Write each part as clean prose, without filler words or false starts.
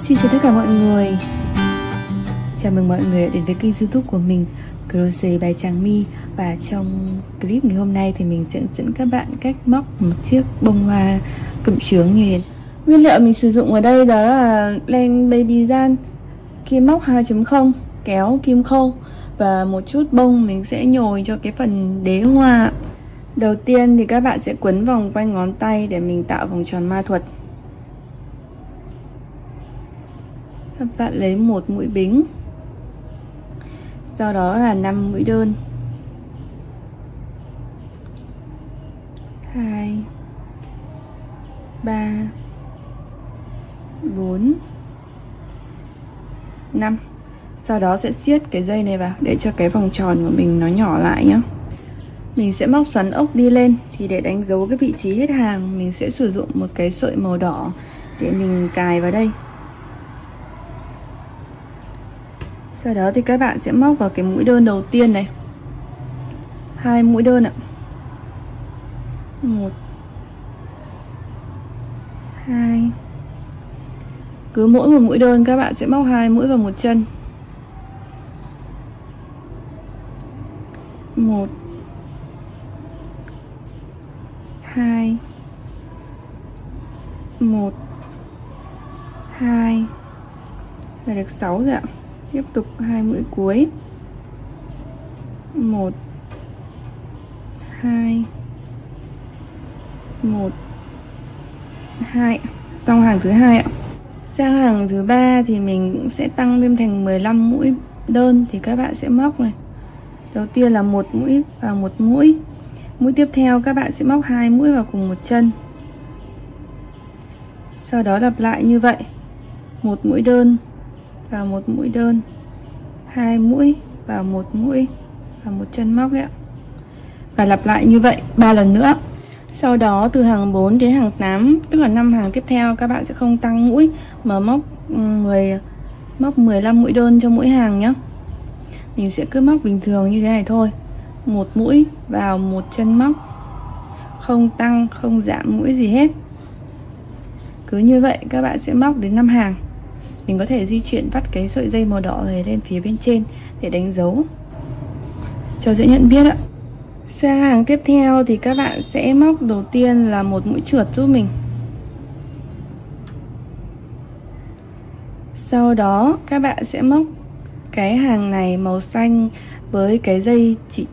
Xin chào tất cả mọi người. Chào mừng mọi người đã đến với kênh YouTube của mình, Crochet by Trang My. Và trong clip ngày hôm nay thì mình sẽ hướng dẫn các bạn cách móc một chiếc bông hoa cụm trướng như thế. Nguyên liệu mình sử dụng ở đây đó là len baby gian, kim móc 2.0, kéo kim khâu và một chút bông mình sẽ nhồi cho cái phần đế hoa. Đầu tiên thì các bạn sẽ quấn vòng quanh ngón tay để mình tạo vòng tròn ma thuật. Các bạn lấy một mũi bính, sau đó là 5 mũi đơn, 2, 3, 4, 5. Sau đó sẽ siết cái dây này vào để cho cái vòng tròn của mình nó nhỏ lại nhé. Mình sẽ móc xoắn ốc đi lên. Thì để đánh dấu cái vị trí hết hàng, mình sẽ sử dụng một cái sợi màu đỏ để mình cài vào đây. Sau đó thì các bạn sẽ móc vào cái mũi đơn đầu tiên này, 2 mũi đơn ạ. 1, 2. Cứ mỗi một mũi đơn các bạn sẽ móc 2 mũi vào một chân. 1, 2, 1, 2. Là được 6 rồi ạ. Tiếp tục 2 mũi cuối. 1, 2, 1, 2. Xong hàng thứ 2 ạ. Sang hàng thứ 3 thì mình cũng sẽ tăng thêm thành 15 mũi đơn. Thì các bạn sẽ móc này. Đầu tiên là 1 mũi vào 1 mũi. Mũi tiếp theo các bạn sẽ móc 2 mũi vào cùng một chân. Sau đó lặp lại như vậy. 1 mũi đơn vào 1 mũi đơn, 2 mũi vào 1 mũi và một chân móc đấy ạ. Và lặp lại như vậy 3 lần nữa. Sau đó từ hàng 4 đến hàng 8, tức là 5 hàng tiếp theo, các bạn sẽ không tăng mũi mà móc 15 mũi đơn cho mỗi hàng nhé. Mình sẽ cứ móc bình thường như thế này thôi. 1 mũi vào một chân móc, không tăng không giảm mũi gì hết. Cứ như vậy các bạn sẽ móc đến 5 hàng. Mình có thể di chuyển vắt cái sợi dây màu đỏ này lên phía bên trên để đánh dấu cho dễ nhận biết ạ. Sang hàng tiếp theo thì các bạn sẽ móc đầu tiên là một mũi trượt giúp mình. Sau đó các bạn sẽ móc cái hàng này màu xanh với cái dây chỉ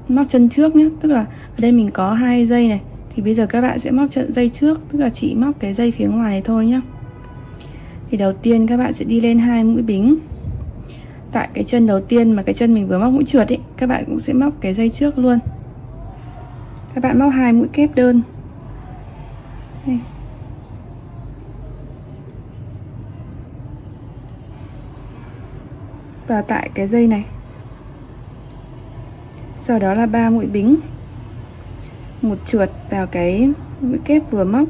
móc chân trước nhé. Tức là ở đây mình có 2 dây này, thì bây giờ các bạn sẽ móc chân dây trước, tức là chỉ móc cái dây phía ngoài này thôi nhé. Thì đầu tiên các bạn sẽ đi lên 2 mũi bính. Tại cái chân đầu tiên mà cái chân mình vừa móc mũi trượt ấy, các bạn cũng sẽ móc cái dây trước luôn. Các bạn móc 2 mũi kép đơn. Đây. Và tại cái dây này. Sau đó là 3 mũi bính. Một trượt vào cái mũi kép vừa móc.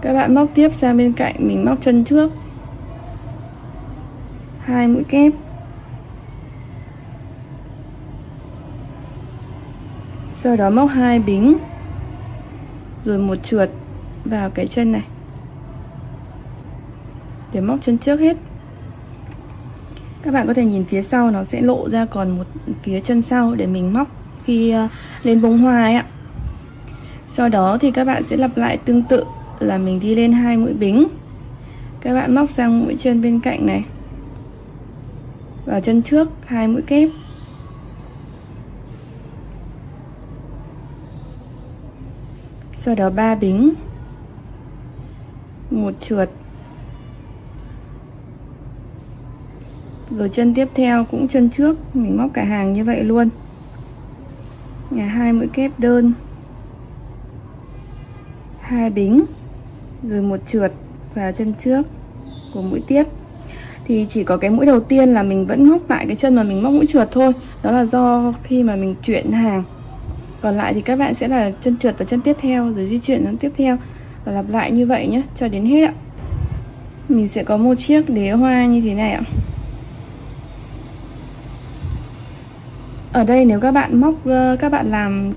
Các bạn móc tiếp sang bên cạnh, mình móc chân trước, 2 mũi kép. Sau đó móc 2 bính, rồi một trượt vào cái chân này để móc chân trước hết. Các bạn có thể nhìn phía sau nó sẽ lộ ra còn một phía chân sau để mình móc khi lên bông hoa ấy ạ. Sau đó thì các bạn sẽ lặp lại tương tự là mình đi lên 2 mũi bính. Các bạn móc sang mũi chân bên cạnh này, vào chân trước 2 mũi kép. Sau đó 3 bính, một trượt. Rồi chân tiếp theo cũng chân trước, mình móc cả hàng như vậy luôn. 2 mũi kép đơn, 2 bính, rồi một trượt vào chân trước của mũi tiếp. Thì chỉ có cái mũi đầu tiên là mình vẫn móc lại cái chân mà mình móc mũi trượt thôi. Đó là do khi mà mình chuyển hàng. Còn lại thì các bạn sẽ là chân trượt và chân tiếp theo, rồi di chuyển sang tiếp theo, và lặp lại như vậy nhé cho đến hết ạ. Mình sẽ có một chiếc đế hoa như thế này ạ. Ở đây nếu các bạn móc, các bạn làm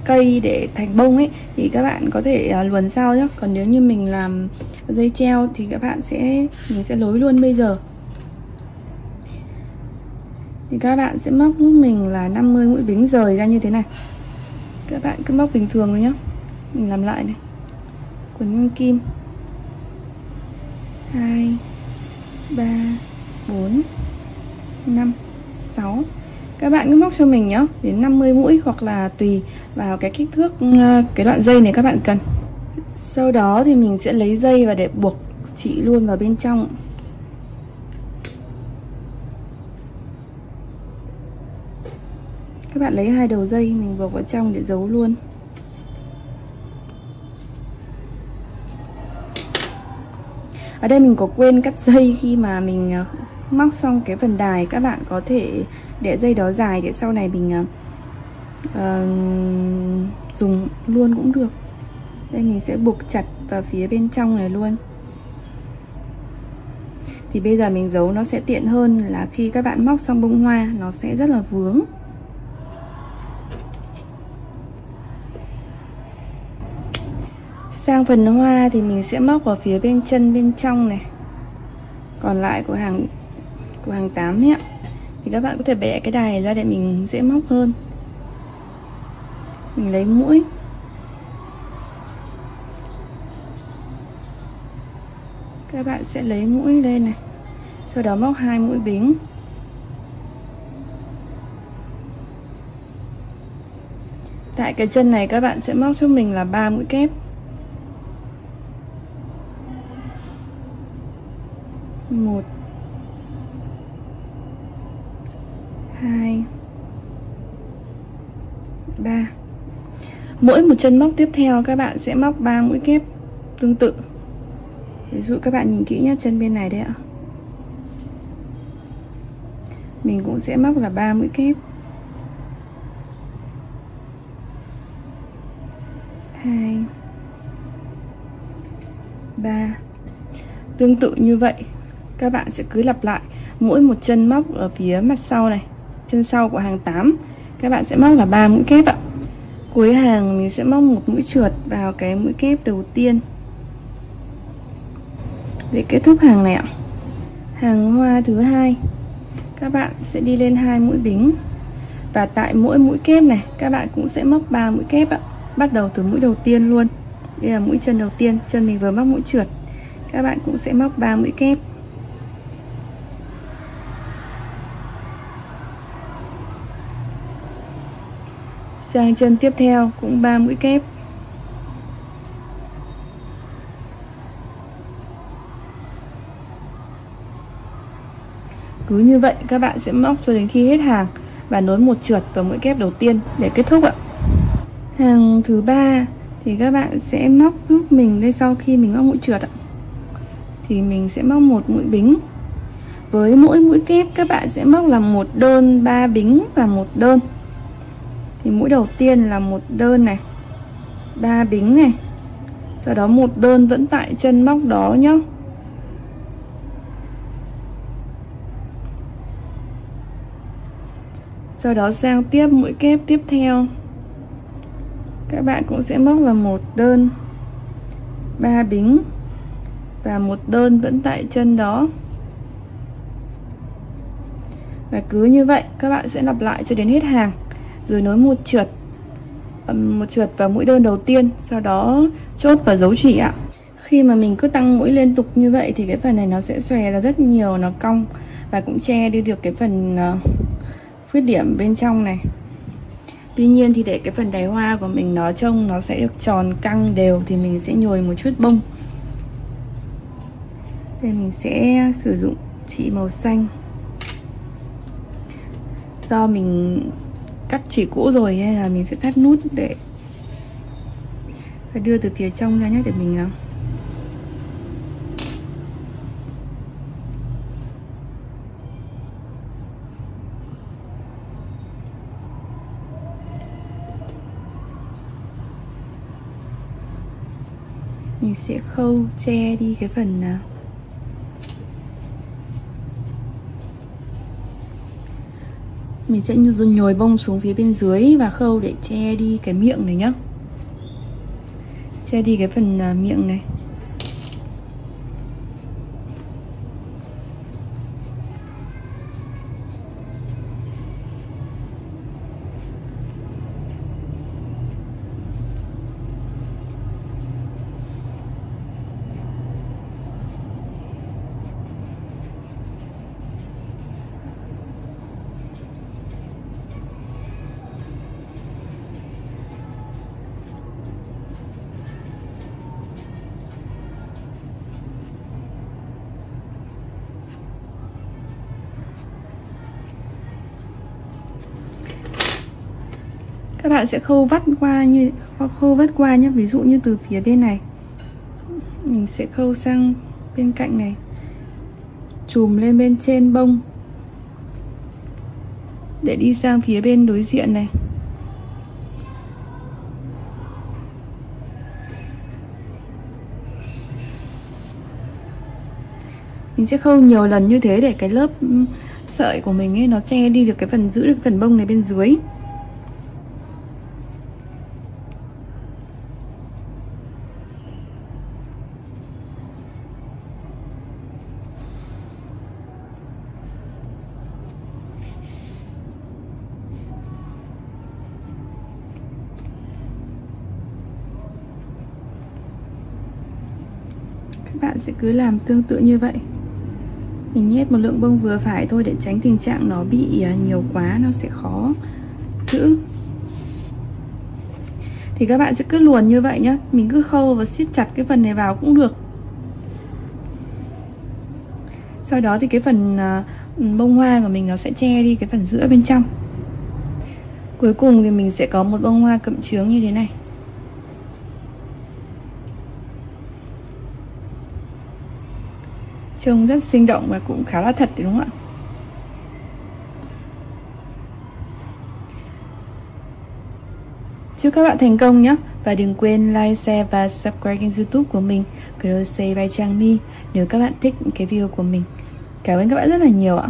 cây để thành bông ấy thì các bạn có thể luồn sau nhé. Còn nếu như mình làm dây treo thì mình sẽ nối luôn bây giờ. Thì các bạn sẽ móc giúp mình là 50 mũi bính rời ra như thế này. Các bạn cứ móc bình thường thôi nhé. Mình làm lại này. Quấn nguyên kim 2 3 4 5 6. Các bạn cứ móc cho mình nhé đến 50 mũi, hoặc là tùy vào cái kích thước cái đoạn dây này các bạn cần. Sau đó thì mình sẽ lấy dây và để buộc chị luôn vào bên trong. Các bạn lấy 2 đầu dây mình buộc vào trong để giấu luôn. Ở đây mình có quên cắt dây khi mà mình móc xong cái phần đài. Các bạn có thể để dây đó dài để sau này mình dùng luôn cũng được. Đây mình sẽ buộc chặt vào phía bên trong này luôn. Thì bây giờ mình giấu nó sẽ tiện hơn là khi các bạn móc xong bông hoa nó sẽ rất là vướng. Sang phần hoa thì mình sẽ móc vào phía bên chân bên trong này. Còn lại của hàng 8 ấy, thì các bạn có thể bẻ cái đài ra để mình dễ móc hơn. Mình lấy mũi. Các bạn sẽ lấy mũi lên này. Sau đó móc 2 mũi bính. Tại cái chân này các bạn sẽ móc cho mình là 3 mũi kép. 1 2 3. Mỗi một chân móc tiếp theo các bạn sẽ móc 3 mũi kép tương tự. Ví dụ các bạn nhìn kỹ nhé, chân bên này đấy ạ. Mình cũng sẽ móc là 3 mũi kép. 2 3. Tương tự như vậy, các bạn sẽ cứ lặp lại. Mỗi một chân móc ở phía mặt sau này, chân sau của hàng 8, các bạn sẽ móc là 3 mũi kép ạ. Cuối hàng mình sẽ móc một mũi trượt vào cái mũi kép đầu tiên để kết thúc hàng này ạ. Hàng hoa thứ hai, các bạn sẽ đi lên 2 mũi bính. Và tại mỗi mũi kép này các bạn cũng sẽ móc 3 mũi kép ạ. Bắt đầu từ mũi đầu tiên luôn. Đây là mũi chân đầu tiên, chân mình vừa móc mũi trượt. Các bạn cũng sẽ móc 3 mũi kép. Sang chân tiếp theo cũng 3 mũi kép. Cứ như vậy các bạn sẽ móc cho đến khi hết hàng và nối một trượt vào mũi kép đầu tiên để kết thúc ạ. Hàng thứ 3 thì các bạn sẽ móc giúp mình đây, sau khi mình móc mũi trượt ạ, thì mình sẽ móc một mũi bính. Với mỗi mũi kép các bạn sẽ móc là một đơn 3 bính và một đơn. Thì mũi đầu tiên là một đơn này, 3 bính này, sau đó một đơn vẫn tại chân móc đó nhá. Sau đó sang tiếp mũi kép tiếp theo, các bạn cũng sẽ móc là một đơn 3 bính và một đơn vẫn tại chân đó. Và cứ như vậy các bạn sẽ lặp lại cho đến hết hàng, rồi nối một trượt vào mũi đơn đầu tiên, sau đó chốt và giấu chỉ ạ. Khi mà mình cứ tăng mũi liên tục như vậy thì cái phần này nó sẽ xòe ra rất nhiều, nó cong và cũng che đi được cái phần khuyết điểm bên trong này. Tuy nhiên thì để cái phần đáy hoa của mình nó trông nó sẽ được tròn căng đều thì mình sẽ nhồi một chút bông. Đây mình sẽ sử dụng chỉ màu xanh. Do mình cắt chỉ cũ rồi nên là mình sẽ thắt nút để phải đưa từ phía trong ra nhé, để mình sẽ khâu che đi cái phần Mình sẽ nhồi bông xuống phía bên dưới và khâu để che đi cái miệng này nhá. Che đi cái phần miệng này. Các bạn sẽ khâu vắt qua nhé. Ví dụ như từ phía bên này mình sẽ khâu sang bên cạnh này, chùm lên bên trên bông để đi sang phía bên đối diện này. Mình sẽ khâu nhiều lần như thế để cái lớp sợi của mình ấy nó che đi được cái phần, giữ được phần bông này bên dưới. Các bạn sẽ cứ làm tương tự như vậy. Mình nhét một lượng bông vừa phải thôi để tránh tình trạng nó bị nhiều quá, nó sẽ khó giữ. Thì các bạn sẽ cứ luồn như vậy nhá. Mình cứ khâu và siết chặt cái phần này vào cũng được. Sau đó thì cái phần bông hoa của mình nó sẽ che đi cái phần giữa bên trong. Cuối cùng thì mình sẽ có một bông hoa cậm chướng như thế này. Trông rất sinh động và cũng khá là thật đúng không ạ? Chúc các bạn thành công nhé. Và đừng quên like, share và subscribe kênh YouTube của mình Crochet by Trang My nếu các bạn thích những cái video của mình. Cảm ơn các bạn rất là nhiều ạ.